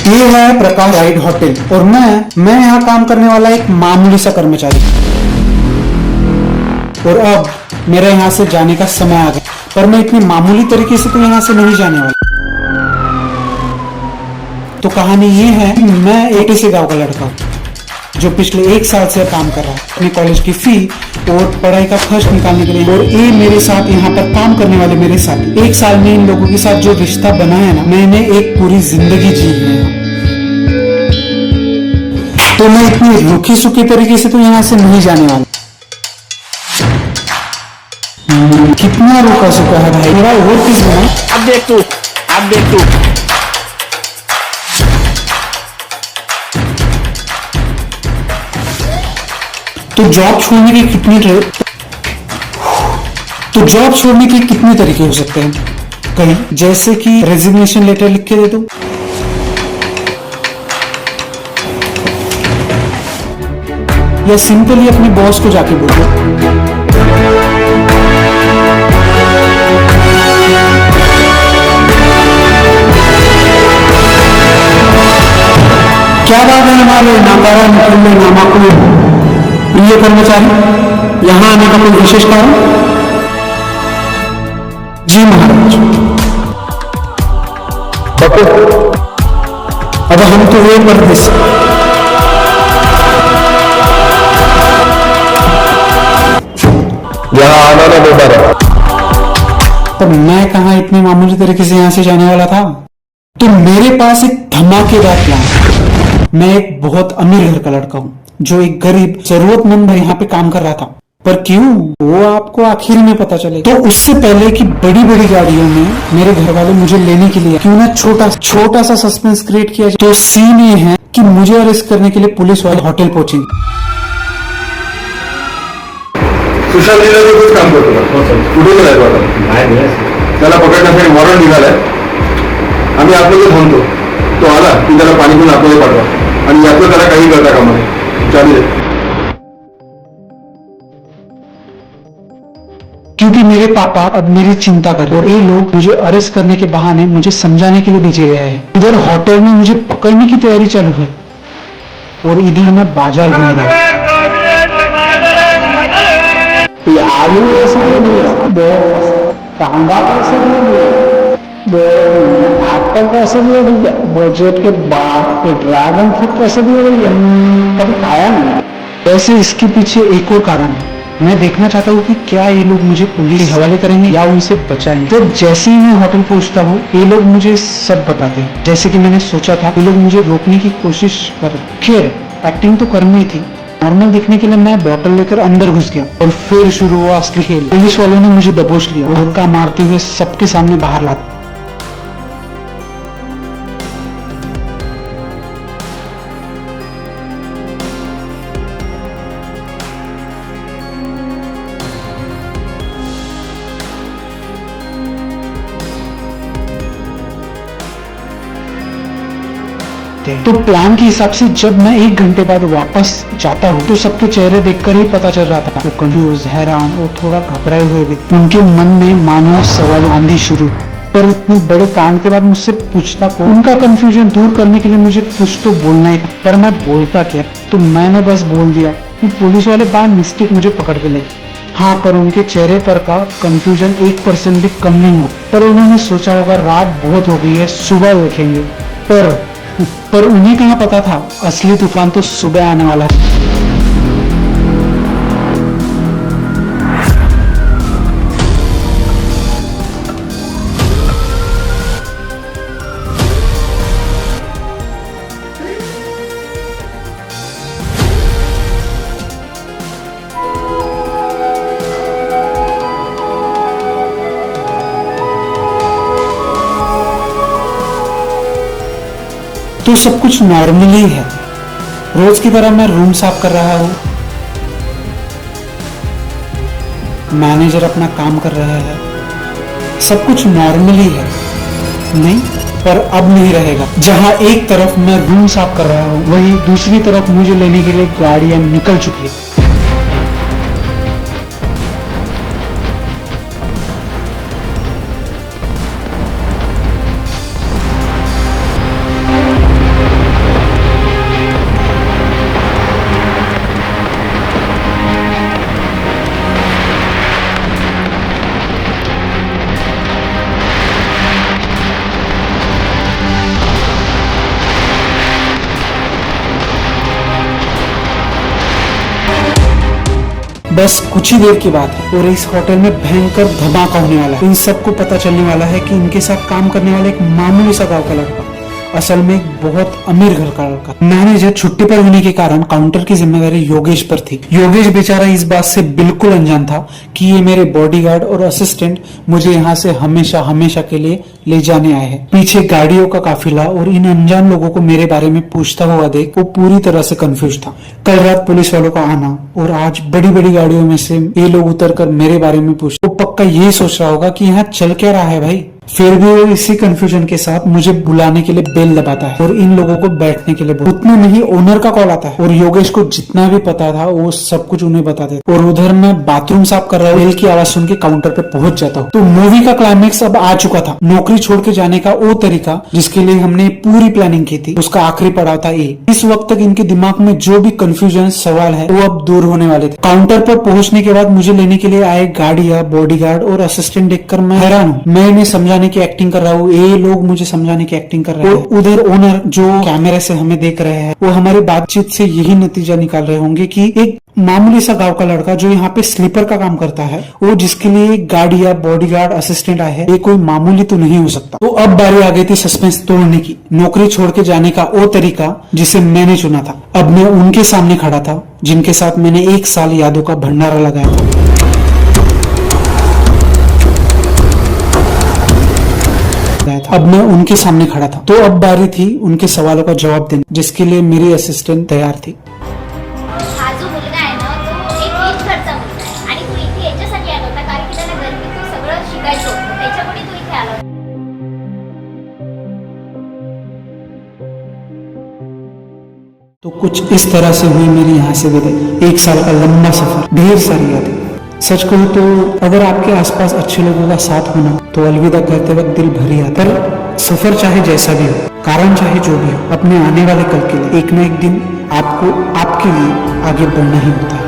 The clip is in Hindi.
ये है प्रकाश राइड होटल और मैं यहाँ काम करने वाला एक मामूली सा कर्मचारी। और अब मेरा यहाँ से जाने का समय आ गया, पर मैं इतनी मामूली तरीके से तो यहाँ से नहीं जाने वाला। तो कहानी ये है कि मैं एक ऐसे गांव का लड़का हूँ जो पिछले 1 साल से काम कर रहा है अपने कॉलेज की फी और पढ़ाई का खर्च निकालने के लिए। और ये मेरे साथ यहाँ पर काम करने वाले मेरे साथ 1 साल में इन लोगों के साथ जो रिश्ता बना है ना, मैंने एक पूरी जिंदगी जी है। तो मैं इतनी रूखी सूखी तरीके से तो यहाँ से नहीं जाने वाला। कितना रूखा सूखा है भाई मेरा। और किस है? अब देख तू। तो जॉब छोड़ने के कितने तरीके हो सकते हैं? कहीं जैसे कि रेजिग्नेशन लेटर लिख के दे दो, या सिंपली अपने बॉस को जाके बोल दो। क्या बात है हमारे नाकारा निकलने नामाकुल प्रिय कर्मचारी, यहाँ आने का कोई विशेष कारण? जी महाराज। अब हम तो ये परदेश। यहाँ आना ना दोबारा। तो मैं कहाँ इतने मामूली तरीके से यहाँ से जाने वाला था। तो मेरे पास एक धमाकेदार प्लान। मैं एक बहुत अमीर घर का लड़का हूँ जो एक गरीब जरूरतमंद यहाँ पे काम कर रहा था। पर क्यों, वो आपको आखिर में पता चले। तो उससे पहले कि बड़ी बड़ी गाड़ियों में मेरे घर वाले मुझे लेने के लिए क्यों ना छोटा सा सस्पेंस क्रिएट किया जाए। तो सीन ये है कि मुझे अरेस्ट करने के लिए पुलिस वाले होटल पहुंचेंगे। सुशांत कुछ काम करतो कुठे गेलाय तो आता? त्याला पकडण्यासाठी वॉरंट निघालाय। आम्ही आपल्याला म्हणतो तो आला की त्याला पाणी पिऊन आपल्याला पाठवा आणि यातलं त्याला काही करता कामा नये। चालेल? क्योंकि मेरे पापा अब मेरी चिंता कर रहे हैं और ये लोग मुझे अरेस्ट करने के बहाने मुझे समझाने के लिए भेजे गए हैं। इधर होटल में मुझे पकड़ने की तैयारी चालू है और इधर मैं बाजार घूम रहा हूँ। आलू ऐसे कांदा कैसे आटा कैसे दिया भैया, बजट के बाद ड्रैगन फ्रूट कैसे दिया भैया, कभी खाया नहीं। ऐसे इसके पीछे एक और कारण है। मैं देखना चाहता हूँ कि क्या ये लोग मुझे पुलिस के हवाले करेंगे या उनसे बचाएंगे। तो जैसे ही मैं होटल पहुंचता हूँ ये लोग मुझे सब बताते हैं जैसे कि मैंने सोचा था। ये लोग मुझे रोकने की कोशिश कर, खैर एक्टिंग तो करनी थी। नॉर्मल दिखने के लिए मैं बॉटल लेकर अंदर घुस गया और फिर शुरू हुआ असली खेल। पुलिस वालों ने मुझे दबोच लिया और धक्का मारते हुए सबके सामने बाहर ला। तो प्लान के हिसाब से जब मैं 1 घंटे बाद वापस जाता हूँ तो सबके चेहरे देखकर ही पता चल रहा था वो कंफ्यूज, हैरान और थोड़ा घबराए हुए भी। उनके मन में मानो सवाल आंधी शुरू। पर इतने बड़े कांड के बाद मुझसे पूछता को उनका कंफ्यूजन दूर करने के लिए मुझे कुछ तो बोलना ही था। पर मैं बोलता क्या? तो मैंने बस बोल दिया कि पुलिस वाले बाय मिस्टेक मुझे पकड़ के ले। हाँ, पर उनके चेहरे पर का कंफ्यूजन 1% भी कम नहीं हो। पर उन्होंने सोचा होगा रात बहुत हो गई है, सुबह देखेंगे। पर उन्हें कहाँ पता था असली तूफान तो सुबह आने वाला है। तो सब कुछ नॉर्मली है। रोज की तरह मैं रूम साफ कर रहा हूँ, मैनेजर अपना काम कर रहा है, सब कुछ नॉर्मली है। नहीं, पर अब नहीं रहेगा। जहाँ एक तरफ मैं रूम साफ कर रहा हूँ वहीं दूसरी तरफ मुझे लेने के लिए गाड़ियां निकल चुकी है। बस कुछ ही देर की बात है और इस होटल में भयंकर धमाका होने वाला है। इन सबको पता चलने वाला है कि इनके साथ काम करने वाला एक मामूली सा गांव का लड़का असल में एक बहुत अमीर घर का लड़का। मैनेजर छुट्टी पर होने के कारण काउंटर की जिम्मेदारी योगेश पर थी। योगेश बेचारा इस बात से बिल्कुल अनजान था कि ये मेरे बॉडीगार्ड और असिस्टेंट मुझे यहाँ से हमेशा हमेशा के लिए ले जाने आए हैं। पीछे गाड़ियों का काफिला और इन अनजान लोगों को मेरे बारे में पूछता हुआ देख वो पूरी तरह से कंफ्यूज था। कल रात पुलिस वालों का आना और आज बड़ी बड़ी गाड़ियों में से ये लोग उतर कर मेरे बारे में पूछ, वो पक्का यही सोच रहा होगा कि यहाँ चल क्या रहा है भाई। फिर भी वो इसी कंफ्यूजन के साथ मुझे बुलाने के लिए बेल दबाता है और इन लोगों को बैठने के लिए उतने में ही ओनर का कॉल आता है और योगेश को जितना भी पता था वो सब कुछ उन्हें बता देता। और उधर मैं बाथरूम साफ कर रहा हूँ, बेल की आवाज सुन के काउंटर पे पहुंच जाता हूँ। तो मूवी का क्लाइमेक्स अब आ चुका था। नौकरी छोड़ के जाने का वो तरीका जिसके लिए हमने पूरी प्लानिंग की थी, उसका आखिरी पड़ाव था ये। इस वक्त तक इनके दिमाग में जो भी कंफ्यूजन सवाल है वो अब दूर होने वाले थे। काउंटर पर पहुंचने के बाद मुझे लेने के लिए आए गाड़ियां, बॉडीगार्ड और असिस्टेंट देखकर मैं हैरान हूँ। मैं इन्हें समझाने की एक्टिंग कर रहा हूँ, ये लोग मुझे समझाने की एक्टिंग कर रहे हैं। और उधर ओनर जो कैमरे से हमें देख रहे हैं वो हमारी बातचीत से यही नतीजा निकाल रहे होंगे कि एक मामूली सा गांव का लड़का जो यहाँ पे स्लीपर का काम करता है, वो जिसके लिए गाड़ी या बॉडीगार्ड असिस्टेंट आए हैं, ये कोई मामूली तो नहीं हो सकता। तो अब बारी आ गई थी सस्पेंस तोड़ने की। नौकरी छोड़ के जाने का वो तरीका जिसे मैंने चुना था। अब मैं उनके सामने खड़ा था जिनके साथ मैंने 1 साल यादों का भंडारा लगाया था। अब मैं उनके सामने खड़ा था। तो अब बारी थी उनके सवालों का जवाब देने, जिसके लिए मेरी असिस्टेंट तैयार थी। हा जो मुलगा आहे ना तो एक नीट घरचा मुलगा आहे आणि तू इथे याच्यासाठी आला होता कारण की त्याला गणित सगळं शिकायचं होतं, त्याच्यामुळे तू इथे आला होता। तो कुछ इस तरह से हुई मेरी यहाँ से विदाई। 1 साल का लंबा सफर, ढेर सारी यादें। सच कहूँ तो अगर आपके आसपास अच्छे लोगों का साथ होना तो अलविदा कहते वक्त दिल भर आता। पर सफर चाहे जैसा भी हो, कारण चाहे जो भी हो, अपने आने वाले कल के लिए एक न एक दिन आपको आपके लिए आगे बढ़ना ही होता है।